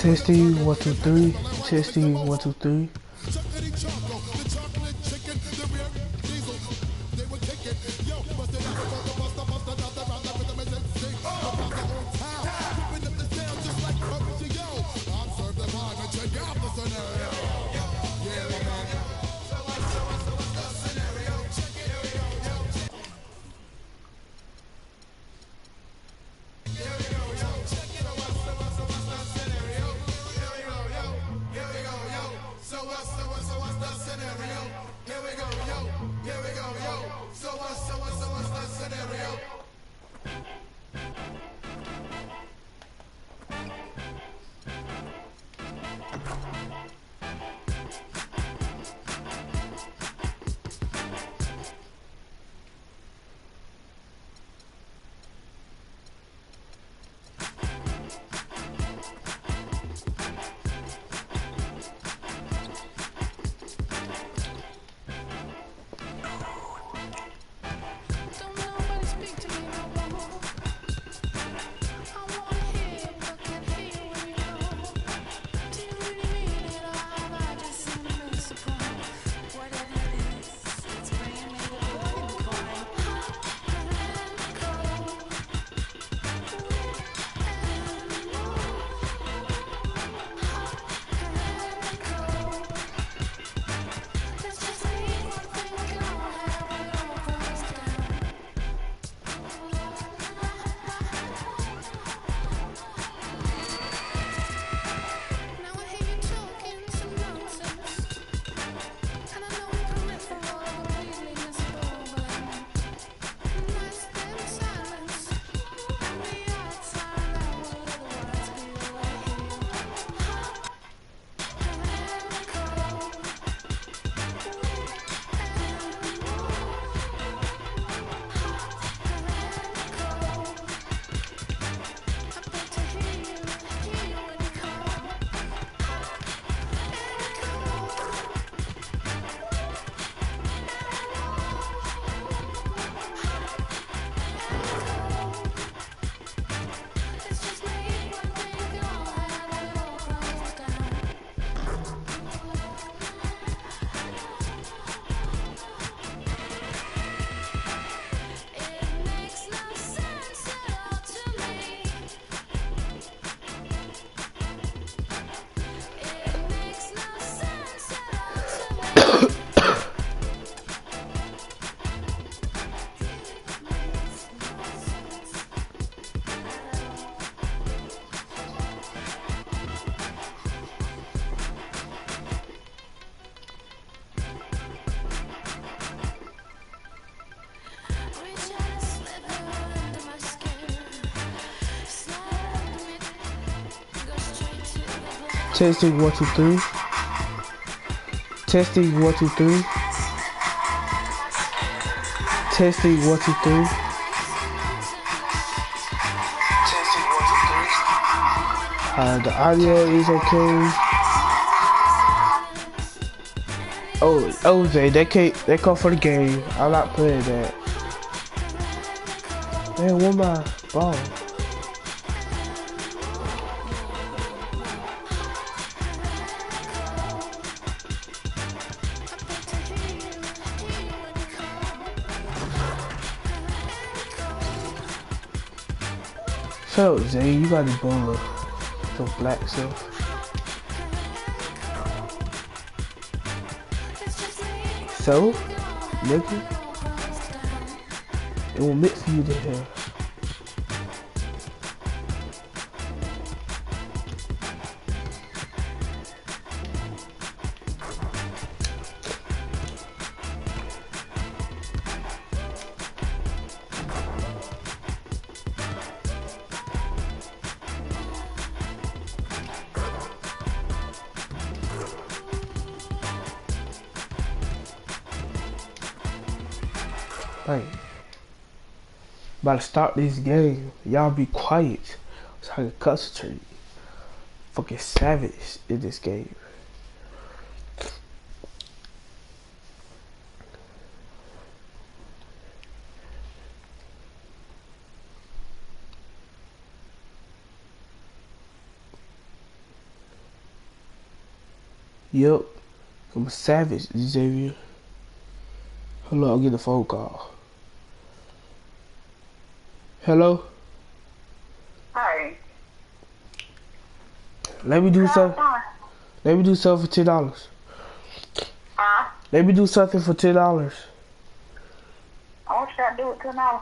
Testing 1 2 3. Testing 1 2 3. Testing 1 2 3. Testing 1 2 3. Testing 1 2 3. The audio is okay. Oh, OJ, they come for the game. I'm not playing that. Man, where my ball? Shut up, Zay. You got the bowler. Your black self. So, nigga, it will meant for you to hear. Right. About to start this game. Y'all be quiet so I can concentrate. Fucking savage in this game. Yep. I'm a savage, Xavier. Hello, I'll get a phone call. Hello? Hi. Let me do something. Let me do something for $10. Huh? Let me do something for $10. I want you to do it tonight.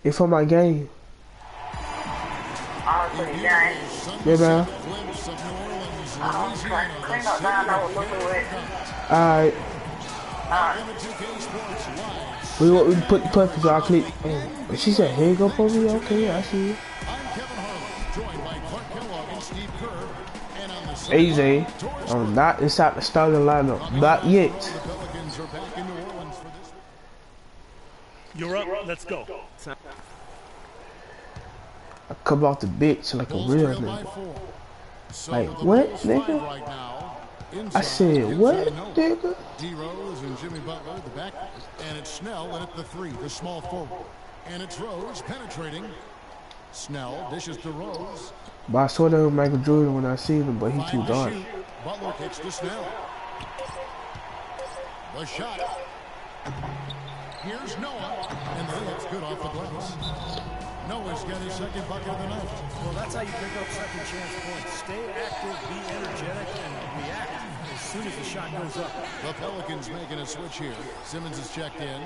It's for my game. Oh, for the game. Yeah, man. Okay. Clean up down there with Lulu with. Alright. We want me to put the puppy, I click. Oh, she said, hang up on me? Okay, I see you. AJ, I'm not inside the starting lineup. Not yet. You're up, let's go. I come off the bench like a real nigga. Like, what, nigga? I said, what, nigga? D Rose and Jimmy Butler, the back, and it's Snell in at the 3, the small forward. And it's Rose penetrating. Snell dishes to Rose. But I saw that with Michael Jordan when I seen him, but he too dark. Butler kicks to Snell. The shot. Here's Noah, and the layup's good off the glass. Noah's got his second bucket of the night. Well, that's how you pick up second chance points. Stay active, be energetic, and react as soon as the shot goes up. The Pelicans making a switch here. Simmons is checked in.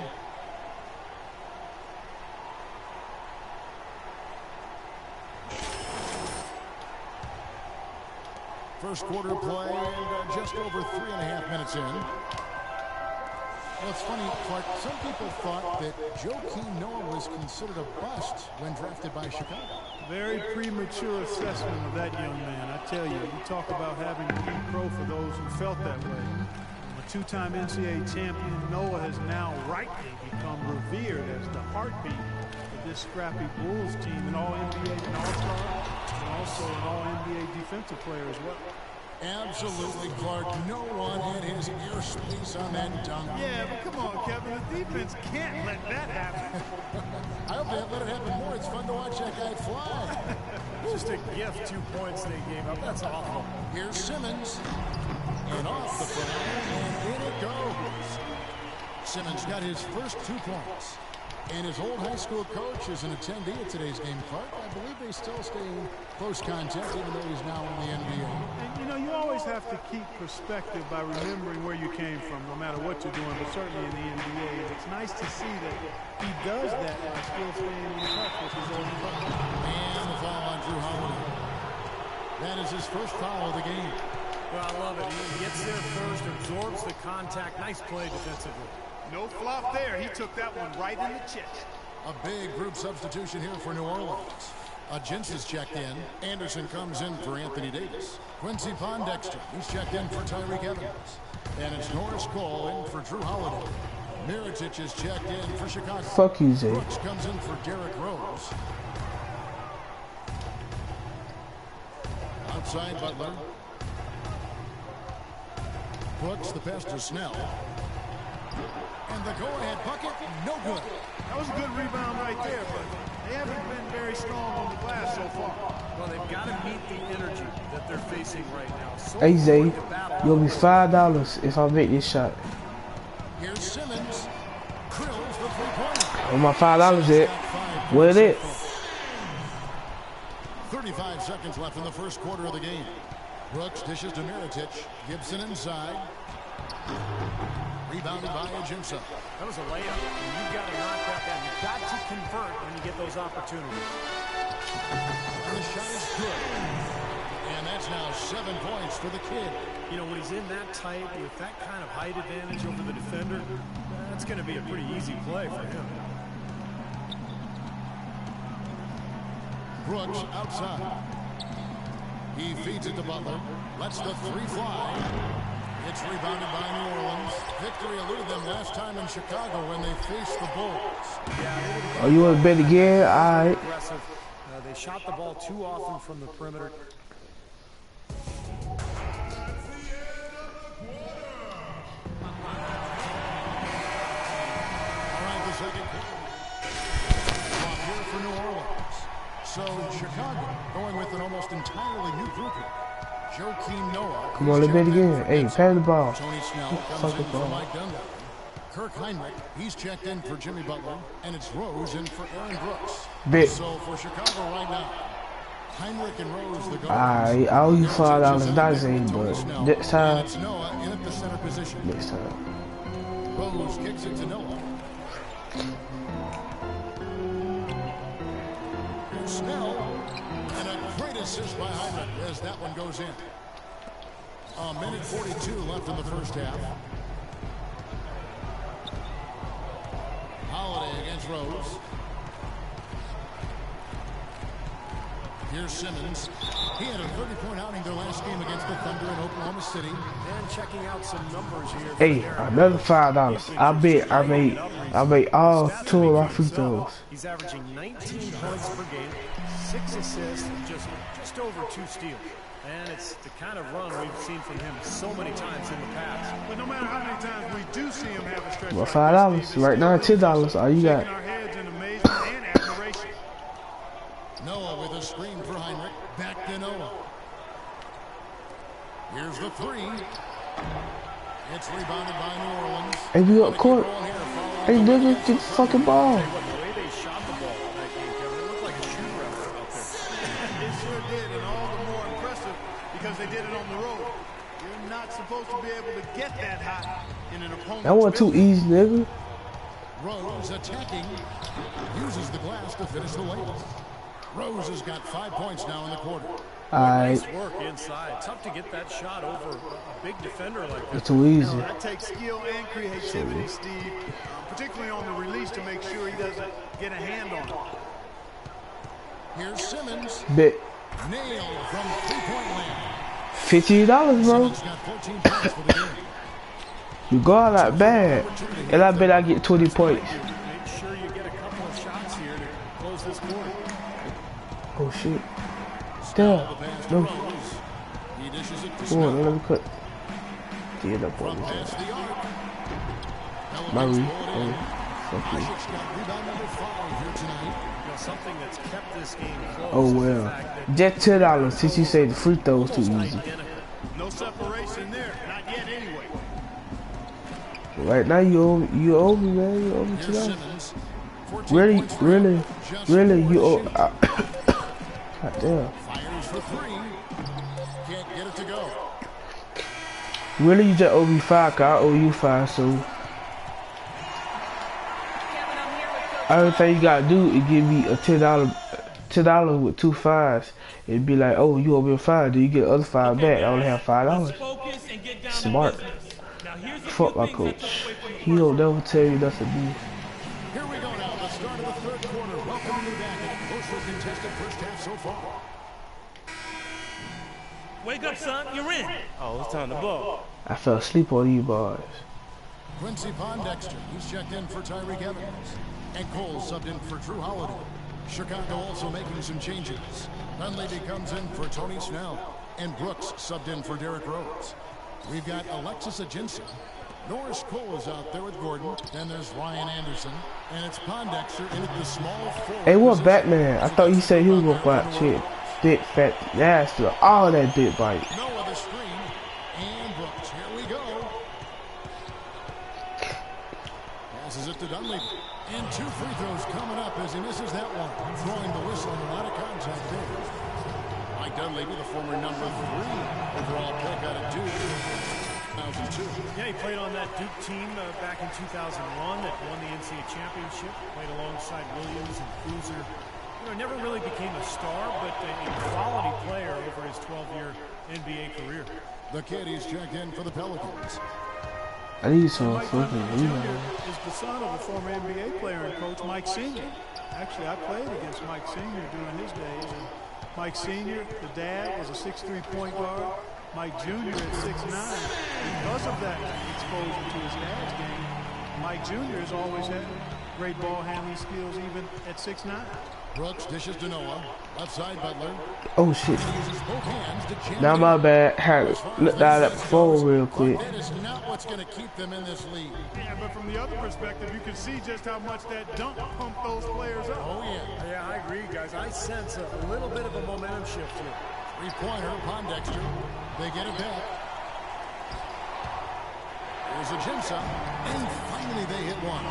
First quarter play and just over 3.5 minutes in. Well, it's funny, Clark, some people thought that Joakim Noah was considered a bust when drafted by Chicago. Very premature assessment of that young man. I tell you talk about having to eat crow for those who felt that way. A two-time NCAA champion, Noah has now rightly become revered as the heartbeat of this scrappy Bulls team, an All-NBA and All-Star, and also an All-NBA defensive player as well. Absolutely, Clark. No one had his airspace on that dunk. Yeah, but come on, Kevin. The defense can't let that happen. I hope they let it happen more. It's fun to watch that guy fly. Just a gift, 2 points they gave up. That's awful. Here's Simmons. And off the foot. And in it goes. Simmons got his first 2 points. And his old high school coach is an attendee at today's game, Clark. I believe they still stay in close contact, even though he's now in the NBA. And, you know, you always have to keep perspective by remembering where you came from, no matter what you're doing, but certainly in the NBA. And it's nice to see that he does that by still staying in touch with his old coach. And the foul on Drew Holiday. That is his first foul of the game. Well, I love it. He gets there first, absorbs the contact. Nice play defensively. No flop there. He took that one right in the chest. A big group substitution here for New Orleans. Gintz is checked in. Anderson comes in for Anthony Davis. Quincy Pondexter, he's checked in for Tyreke Evans. And it's Norris Cole in for Drew Holiday. Mirotic is checked in for Chicago. Fuck you, Zay. Brooks comes in for Derrick Rose. Outside Butler. Brooks, the pass to Snell. And the go-ahead bucket, no good. That was a good rebound right there, but they haven't been very strong on the glass so far. Well, they've got to meet the energy that they're facing right now. So Hey, Zay, you'll be $5 if I make this shot. Here's Simmons. Krills the three-pointer. On my $5 yet. What it is? 35 seconds left in the first quarter of the game. Brooks dishes to Mirotic. Gibson inside. Rebounded by Ajinsa. That was a layup. You've got to knock that down. You've got to convert when you get those opportunities. And the shot is good. And that's now 7 points for the kid. You know, when he's in that tight with that kind of height advantage over the defender, that's going to be a pretty easy play for him. Brooks outside. He feeds it to Butler. Lets the 3 fly. It's rebounded by New Orleans. Victory eluded them last time in Chicago when they faced the Bulls. Yeah, Oh, you want to bet again? All right. aggressive. They shot the ball too often from the perimeter. All right, the second one here for New Orleans. So Chicago going with an almost entirely new group here. Joakim Noah. Come on, let's bet again. Hey, Gibson. pass the ball. Tony Snell comes Fuck in the for ball. Mike Dunleavy. Kirk Heinrich, he's checked in for Jimmy Butler, and it's Rose in for Aaron Brooks. Bet. So for Chicago right now, Heinrich and Rose the guards. I owe you $5, not Zane, but next time. It's Noah in at the center position. Next time. Rose kicks it to Noah. Here's Snell, and a great assist by Heinrich as that one goes in. A minute 42 left in the first half. Holiday against Rose. Here's Simmons. He had a 30-point outing their last game against the Thunder in Oklahoma City. And checking out some numbers here. Hey, another $5. I bet I made all 2 of my free throws. He's averaging 19 points per game, 6 assists, and just over 2 steals. And it's the kind of run we've seen from him so many times in the past. But no matter how many times we do see him have a stretch Well, like $5. this, Right now, $10. All you got. shaking our heads in amazement and admiration. Noah with a screen for Heinrich. Back to Noah. Here's the three. It's rebounded by New Orleans. Hey, we up court. Hey, nigga, get the fucking ball. The way they shot the ball in that game, Kevin, it looked like a shoot around out there. They sure did, and all the more impressive because they did it on the road. You're not supposed to be able to get that hot in an opponent's That wasn't too easy, nigga. Rose attacking. Uses the glass to finish the layup. Rose has got 5 points now in the quarter. Nice work inside. Tough to get that shot over a big defender like that. It's too easy. That takes skill and creativity, Steve, particularly on the release to make sure he doesn't get a hand on it. Here's Simmons. Bet Nailed from three-point land. $15, bro. Simmons got 14 points for the game. You go out like bad, and I bet I get 20 points. Make sure you get a couple of shots here to close this quarter. Oh shit. Damn. No. He dishes it to Come on, Snell. let me cut. Get up on Past this. the arc. My Pelicans read. pull it in. Oh, fuck you. Isaac's got rebound number 5 here tonight. You know, something that's kept this game close Oh is the well. fact that Just $10 since you say the free throws too almost easy. identical. No separation there, not yet anyway. Right now you owe me, man. You owe me Here's $2. Simmons. 14 Really, points for really, him. Just really, four you to owe. shoot. God damn. Fires for 3. Can't get it to go. Really, you just owe me 5, cause I owe you 5, so only thing you gotta do is give me a $10 with 2 5s. It'd be like, oh, you owe me a 5, then you get the other 5 back. I only have $5. Smart. Fuck my coach. He don't never tell you nothing to do. Here we go now. The start of the third quarter. Welcome you back at a closely contested first half so far. Wake up, son. You're in. Oh, it's time to blow. I fell asleep on you boys. Quincy Pondexter, he's checked in for Tyreek Evans. And Cole subbed in for Drew Holiday. Chicago also making some changes. Dunleavy comes in for Tony Snell. And Brooks subbed in for Derrick Rose. We've got Alexis Ajinça. Norris Cole is out there with Gordon. Then there's Ryan Anderson. And it's Pondexter in at the small forward. Hey, what position. Batman? I thought he said he was gonna fight shit. Dick, fat, nasty, all that dick bite. Noah the screen. And Brooks. Here we go. Passes it to Dunleavy. And 2 free throws coming up as he misses that one. Throwing the whistle and a lot of contact there. Mike Dunleavy, the former number 3 overall pick out of Duke. 2002. Yeah, he played on that Duke team back in 2001 that won the NCAA championship. Played alongside Williams and Cruiser. You know, never really became a star, but a quality player over his 12-year NBA career. The kid, he's checked in for the Pelicans. I need some Mike fucking Dunleavy rebound. Jr. is the son of a former NBA player and coach, Mike Sr. Actually, I played against Mike Sr. during his days. And Mike Sr., the dad, was a 6'3" point guard. Mike Jr. at 6'9". Because of that exposure to his dad's game, Mike Jr. has always had great ball handling skills even at 6'9". Brooks dishes to Noah. Left side Butler. Oh shit. He uses both hands to jam Now it my in. bad. Had looked at that before real quick. That is not what's going to keep them in this league. Yeah, but from the other perspective, you can see just how much that dunk pumped those players up. Oh, yeah. Yeah, I agree, guys. I sense a little bit of a momentum shift here. Three-pointer, Pondexter. They get it back. Here's Ajinça, and finally they hit one.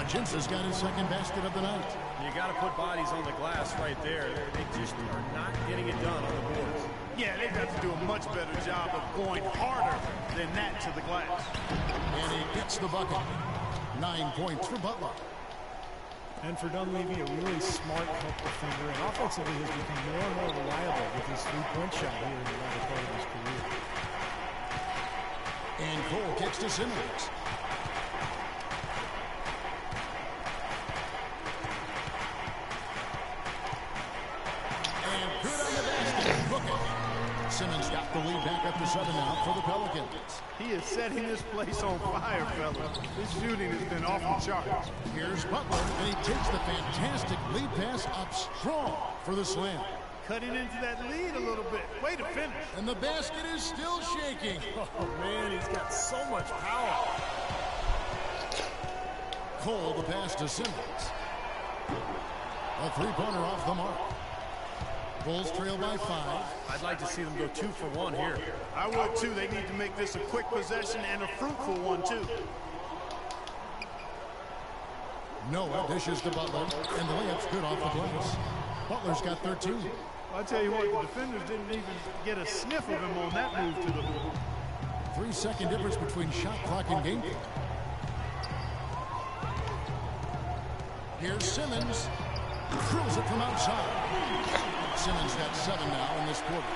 Ajinça's got his second basket of the night. You got to put bodies on the glass right there. They just are not getting it done on the boards. Yeah, they've got to do a much better job of going harder than that to the glass. And he gets the bucket. 9 points for Butler. And for Dunleavy, a really smart help defender, and offensively has become more and more reliable with his three-point shot here in the latter part of his career. And Cole kicks to Simmons. And good on the basket. Look it. Simmons got the lead back up to 7 now for the Pelicans. He is setting this place on fire, fella. His shooting has been off the charts. Here's Butler, and he takes the fantastic lead pass up strong for the slam. Cutting into that lead a little bit. Way to finish. And the basket is still shaking. Oh, man, he's got so much power. Cole, the pass to Simmons. A three-pointer off the mark. Bulls trail by 5. I'd like to see them go 2 for 1 here. I would, too. They need to make this a quick possession and a fruitful one, too. Noah dishes to Butler, and the layup's good off the glass. Butler's got 13. I'll tell you what, the defenders didn't even get a sniff of him on that move to the hoop. 3-second difference between shot clock and game clock. Here's Simmons. Drills it from outside. Simmons got 7 now in this quarter.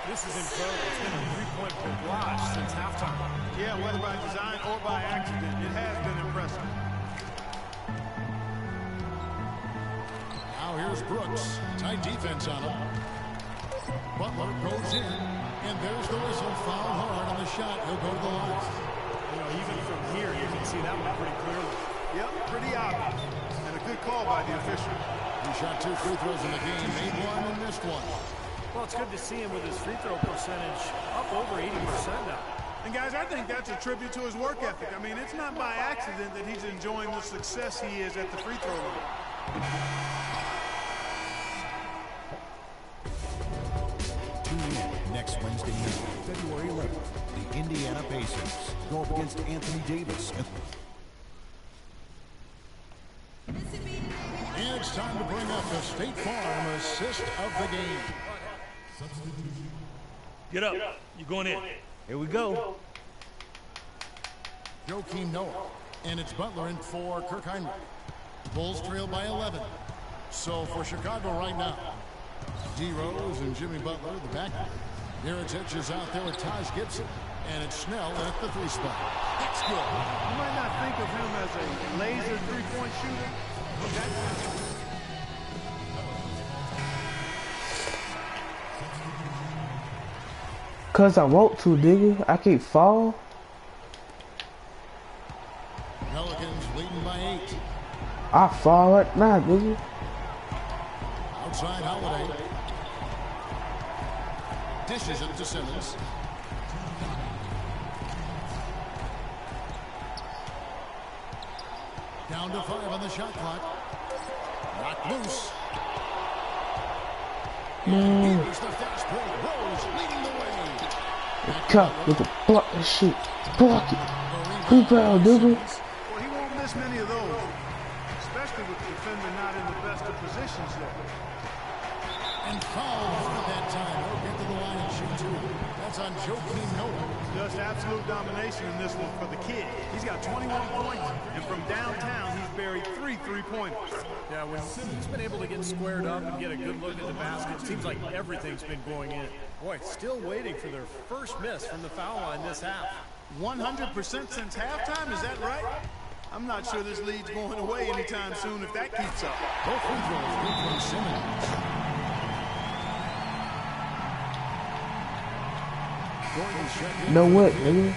This is incredible. It's been a three-point barrage since halftime. Yeah, whether by design or by accident, it has been impressive. Now here's Brooks. Tight defense on him. Butler goes in, and there's the whistle. Foul hard on the shot. He'll go to the line. You know, even from here, you can see that one pretty clearly. Yep, pretty obvious. And a good call by the official. He shot 2 free throws in the game, made 1 and missed 1. Well, it's good to see him with his free throw percentage up over 80% now. And guys, I think that's a tribute to his work ethic. I mean, it's not by accident that he's enjoying the success he is at the free throw line. Tune in next Wednesday night, February 11th. The Indiana Pacers go up against Anthony Davis. And it's time to bring up the State Farm assist of the game. Get up. You're going in. Here we go. Joakim Noah. And it's Butler in for Kirk Heinrich. Bulls trail by 11. So for Chicago right now, D. Rose and Jimmy Butler, the back. Mirotic is out there with Taj Gibson. And it's Snell at the 3 spot. That's good. You might not think of him as a laser three-point shooter. Cause I want to, nigga. I can't fall. Pelicans leading by 8. I fall right now, nigga. Outside Holiday. Dishes it to Simmons. Down to 5 on the shot clock. Knocked loose. Here's the fast break. Rose leading the way. Cut with the block that shit. Block it. Rebound, nigga. Well, he won't miss many of those, especially with the defender not in the best of positions there. And fouled at that time. He'll get to the line and shoot 2. That's on Joakim Noah. Just absolute domination in this one for the kid. He's got 21 points, and from downtown, he's buried 3 three-pointers. Yeah, when he's been able to get squared up and get a good look at the basket, it seems like everything's been going in. Boy, still waiting for their first miss from the foul line this half. 100% since halftime, is that right? I'm not sure this lead's going away anytime soon if that keeps up. Both free throws good from Simmons. Know what, nigga?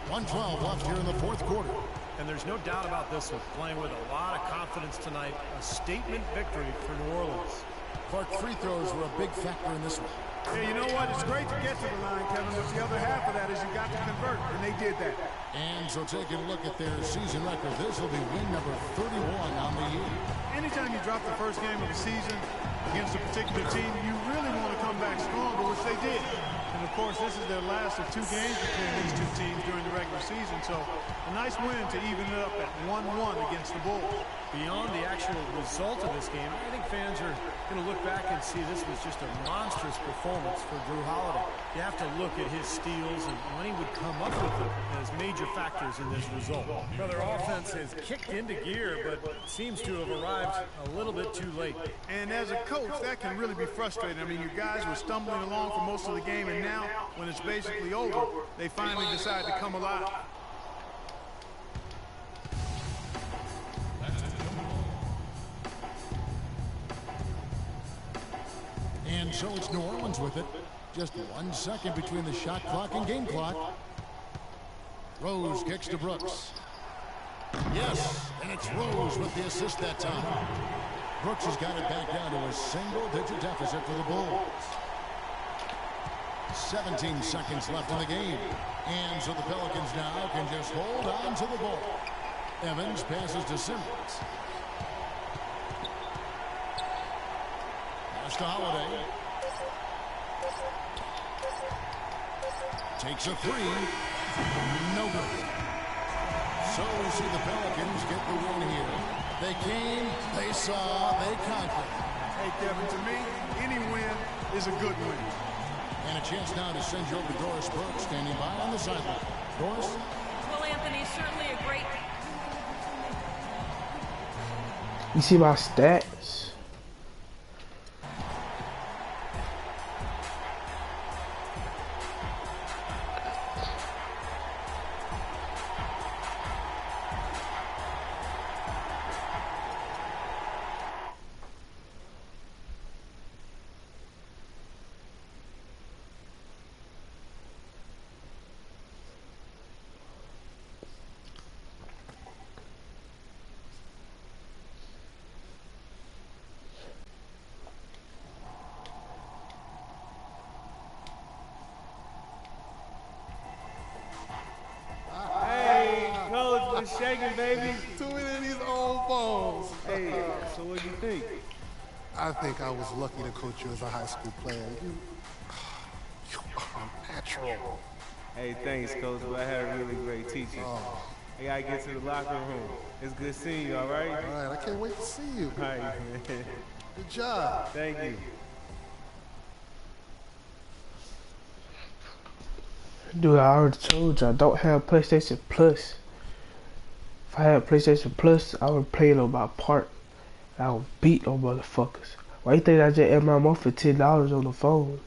1:12 left here in the 4th quarter. And there's no doubt about this one. Playing with a lot of confidence tonight. A statement victory for New Orleans. Clark, free throws were a big factor in this one. Yeah, you know what? It's great to get to the line, Kevin, but the other half of that is you got to convert, and they did that. And so taking a look at their season record, this will be win number 31 on the year. anytime you drop the first game of the season against a particular team, you really want to come back stronger, which they did. And, of course, this is their last of 2 games between these 2 teams during the regular season. So a nice win to even it up at 1-1 against the Bulls. Beyond the actual result of this game, I think fans are going to look back and see this was just a monstrous performance for Drew Holiday. You have to look at his steals and when he would come up with them as major factors in this result. Well, their offense has kicked into gear, but seems to have arrived a little bit too late. And as a coach, that can really be frustrating. I mean, your guys were stumbling along for most of the game, and now, when it's basically over, they finally decide to come alive. And so it's New Orleans with it. Just 1 second between the shot clock and game clock. Rose kicks to Brooks. Yes, and it's Rose with the assist that time. Brooks has got it back down to a single-digit deficit for the Bulls. 17 seconds left in the game. And so the Pelicans now can just hold on to the ball. Evans passes to Simmons. Pass to Holiday. Takes a 3. No good. So we see the Pelicans get the win here. They came, they saw, they conquered. Hey, Kevin, to me, any win is a good win. And a chance now to send you over to Doris Burke, standing by on the sideline. Doris? Well, Anthony, certainly a great... You see my stats? Shaking, baby. Too many of these old phones. Hey, so what do you think? I think I was lucky to coach you as a high school player. You are natural. Hey, thanks, Coach, but I had a really great teacher. Oh. I gotta get to the locker room. It's good seeing you, all right? All right, I can't wait to see you. All right, man. Good job. Thank you. Dude, I already told you I don't have PlayStation Plus. If I had PlayStation Plus, I would play it on my part. I would beat on motherfuckers. Why you think I just add my month for $10 on the phone?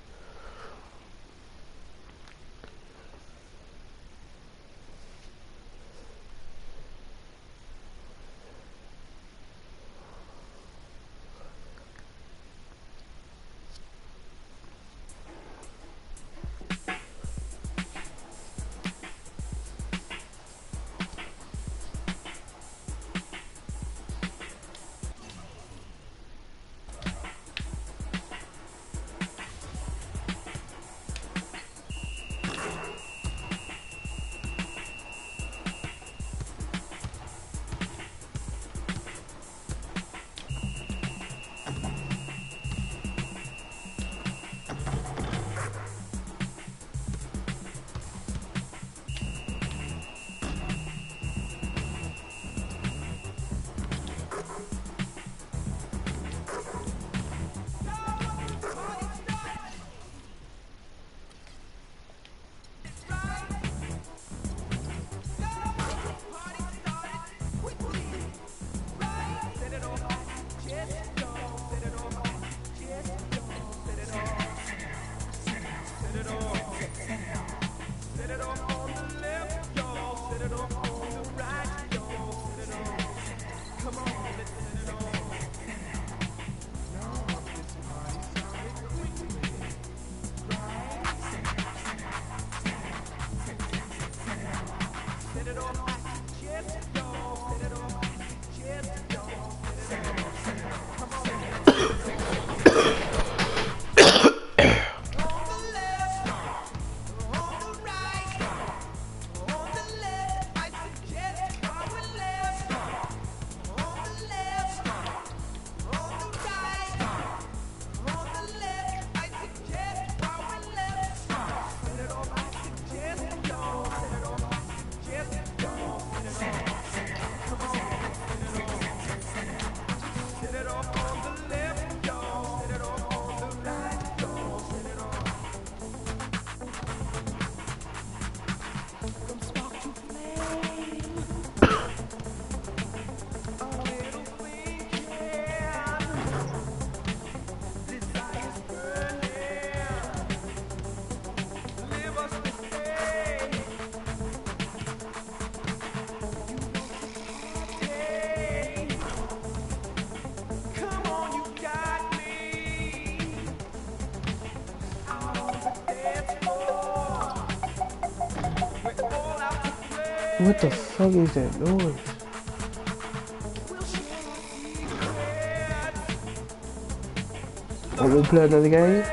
What the fuck is that noise? Want me to play another game?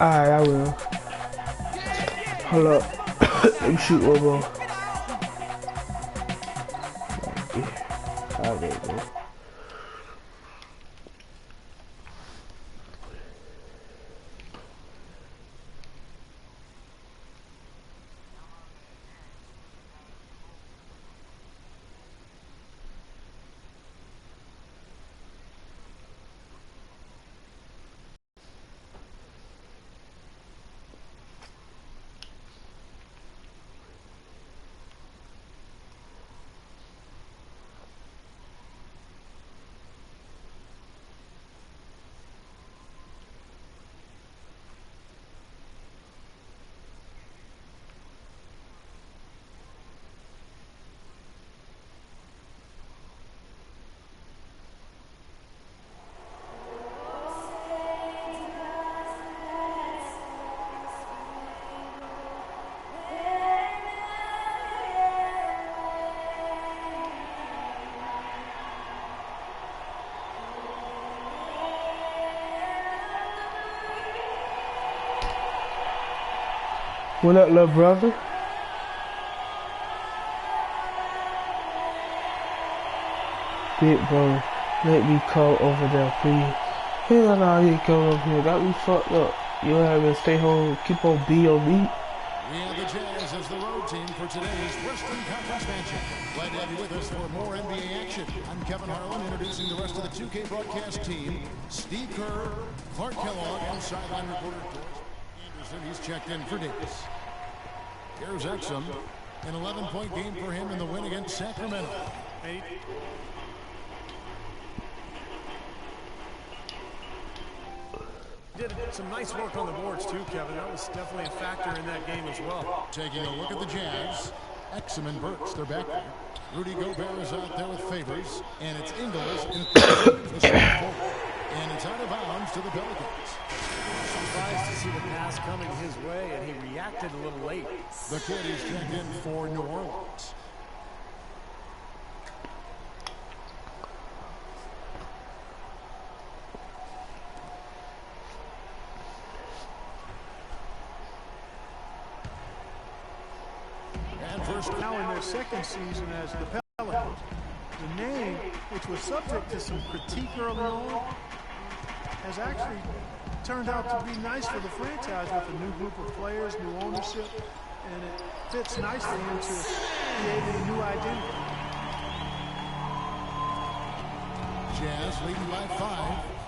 Alright, I will. Hold up. Let me shoot one more. Alright, there you go. What up, little brother? Big bro, let me call over there, please. Hell no, you come over here. Got me fucked up. You have to stay home, keep on B on me. We have the Jazz as the road team for today's Western Conference matchup. Glad to have you with us for more NBA action. I'm Kevin Harlan, introducing the rest of the 2K broadcast team. Steve Kerr, Clark Kellogg, and sideline reporter Anderson. He's checked in for Davis. Here's Exum. An 11-point game for him in the win against Sacramento. Did some nice work on the boards too, Kevin. That was definitely a factor in that game as well. Taking a look at the Jazz, Exum and Burks, they're back there. Rudy Gobert is out there with Favors, and it's Ingles in and it's out of bounds to the Pelicans. Surprised to see the pass coming his way, and he reacted a little late. The kid is checked in for New Orleans. Now in their second season as the Pelicans. The name, which was subject to some critique early on, has actually turned out to be nice for the franchise with a new group of players, new ownership, and it fits nicely into creating a new identity. Jazz leading by 5.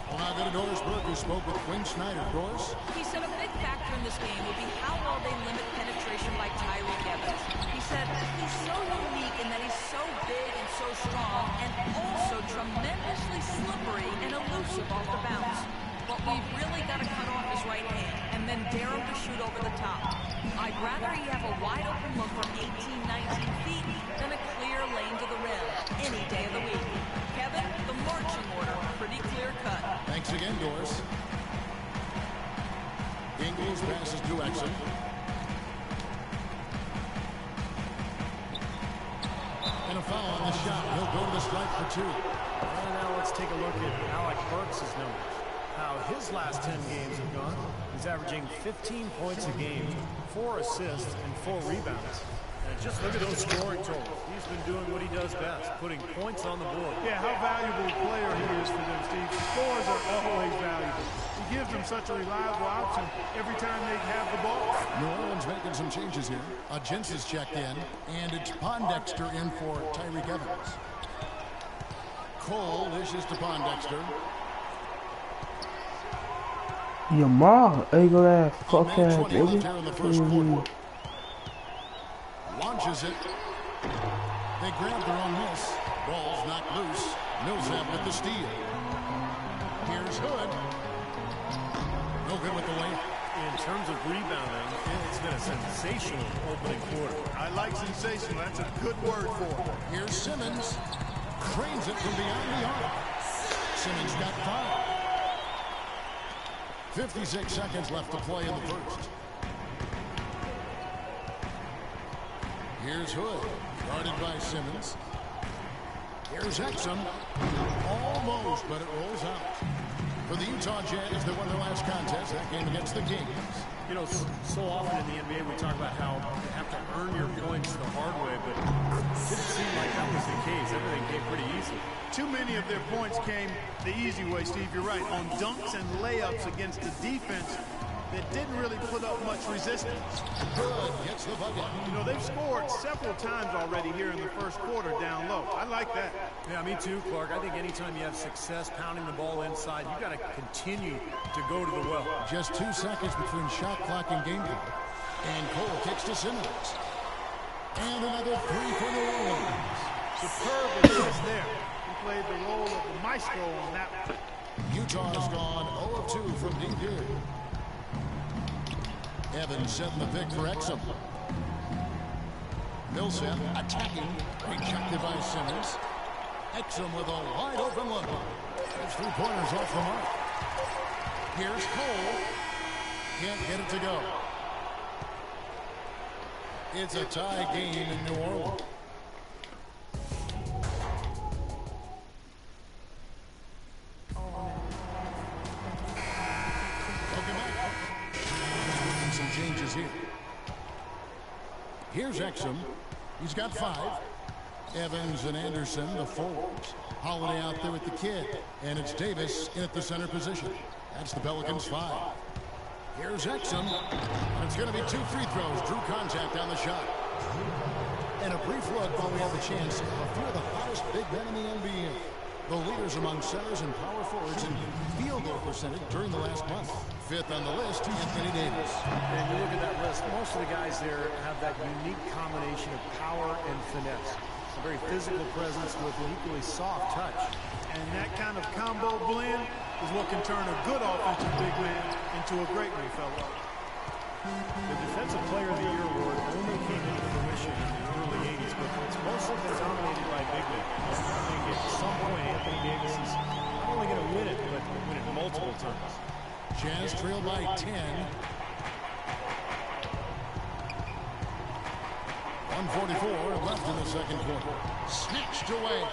Well, now go to Doris Burke, who spoke with Quinn Snyder. Doris? He said a big factor in this game will be how well they limit penetration by Tyreek Evans. He said he's so unique in that he's so big and so strong and also tremendously slippery and elusive off the bounce. But we've really got to cut off his right hand and then dare him to shoot over the top. I'd rather he have a wide open look from 18, 19 feet than a clear lane to the rim any day of the week. Kevin, the marching order, pretty clear cut. Thanks again, Doris. Ingles passes to Exum. And a foul on the shot. He'll go to the strike for 2. Well, now let's take a look at Alec Burks' numbers. How his last 10 games have gone. He's averaging 15 points a game, 4 assists, and 4 rebounds. And just look at those scoring totals. He's been doing what he does best, putting points on the board. Yeah, how valuable a player he is for them, Steve. Scores are always valuable. He gives them such a reliable option every time they have the ball. New Orleans making some changes here. Gents is checked in, and it's Pondexter in for Tyreek Evans. Cole dishes to Pondexter. Your mom ain't gonna have fuck ass, nigga. Launches it. They grab their own miss. Ball's knocked loose. Millsap with the steal. Here's Hood. No good with the layup. In terms of rebounding, it's been a sensational opening quarter. I like sensational. That's a good word for it. Here's Simmons. Cranes it from beyond the arc. Simmons got 5. 56 seconds left to play in the first. Here's Hood, guarded by Simmons. Here's Exum. Almost, but it rolls out. For the Utah Jazz, they won their last contest, that game against the Kings. You know, so often in the NBA we talk about how you have to earn your points the hard way, but it didn't seem like that was the case. Everything came pretty easy. Too many of their points came the easy way, Steve. You're right. On dunks and layups against the defense that didn't really put up much resistance. Good, gets the bucket. You know, they've scored several times already here in the first quarter down low. I like that. Yeah, me too, Clark. I think anytime you have success pounding the ball inside, you've got to continue to go to the well. Just 2 seconds between shot clock and game clock. And Cole kicks to Simmons. And another 3 for New Orleans. Superb assist there. He played the role of the maestro on that one. Utah has gone 0 of 2 from deep here. Evans setting the pick for Exum. Millsap attacking. Rejected by Simmons. Exum with a wide open look. Those 3-pointers off the mark. Here's Cole. Can't get it to go. It's a tie game in New Orleans. Here. Here's Exum. He's got 5. Evans and Anderson, the forwards. Holiday out there with the kid. And it's Davis in at the center position. That's the Pelicans' 5. Here's Exum. And it's going to be 2 free throws. Drew contact on the shot. And a brief look while we have the chance of a few of the hottest big men in the NBA. The leaders among centers and power forwards in field goal percentage during the last month. 5th on the list, Anthony Davis. And you look at that list, most of the guys there have that unique combination of power and finesse. A very physical presence with an equally soft touch. And that kind of combo blend is what can turn a good offensive big man into a great one, fellas. The Defensive Player of the Year award only came into fruition in the early 80s, but it's mostly been dominated by big men. I think at some point Anthony Davis is not only going to win it, but win it multiple times. Jazz trail by 10. 1:44 left in the second quarter. Snatched away.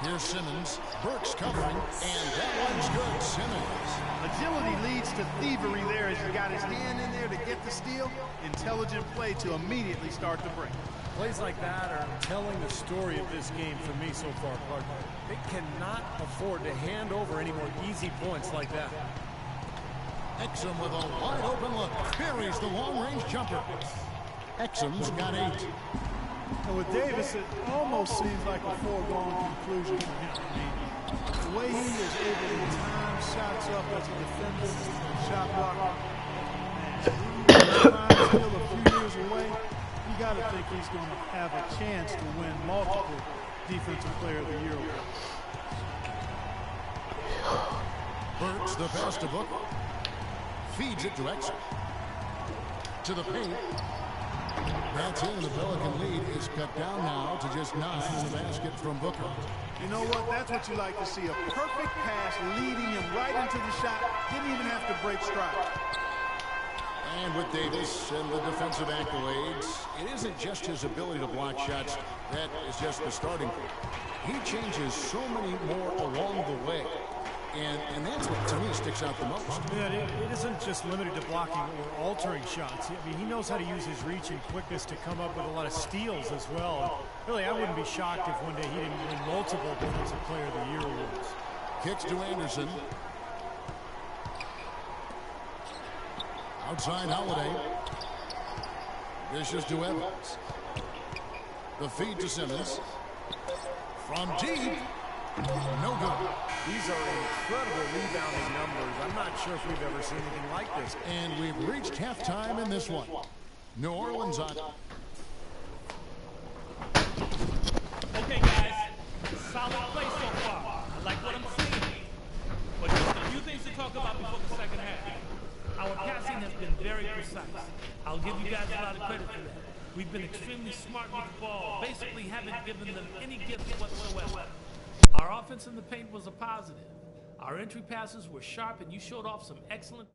Here's Simmons. Burks covering, and that one's good. Simmons. Agility leads to thievery there as he got his hand in there to get the steal. Intelligent play to immediately start the break. Plays like that are telling the story of this game for me so far, Clark. They cannot afford to hand over any more easy points like that. Exum with a wide open look. Buries the long-range jumper. Exum's got 8. And with Davis, it almost seems like a foregone conclusion for him. I mean, the way he is able to time shots up as a defender, shot blocker, man, still a few years away. You got to think he's going to have a chance to win multiple Defensive Player of the Year awards. Burks the pass to Booker. Feeds it to Exum. To the paint. That's in. The Pelican lead is cut down now to just 9 in the basket from Booker. You know what? That's what you like to see. A perfect pass leading him right into the shot. Didn't even have to break stride. And with Davis and the defensive accolades, it isn't just his ability to block shots. That is just the starting point. He changes so many more along the way. And that's what, to me, sticks out the most. Yeah, it isn't just limited to blocking or altering shots. I mean, he knows how to use his reach and quickness to come up with a lot of steals as well. Really, I wouldn't be shocked if one day he didn't win multiple Defensive Player of the Year awards. Kicks to Anderson. Outside Holiday. Dishes to Evans. The feed to Simmons. From deep. No good. These are incredible rebounding numbers. I'm not sure if we've ever seen anything like this. And we've reached halftime in this one. New Orleans on. Okay, guys. Solid play so far. I like what I'm seeing. But just a few things to talk about before the second half. Our passing has been very precise. I'll give you guys a lot of credit for that. We've been extremely smart with the ball, basically haven't given them any gifts whatsoever. Our offense in the paint was a positive. Our entry passes were sharp, and you showed off some excellent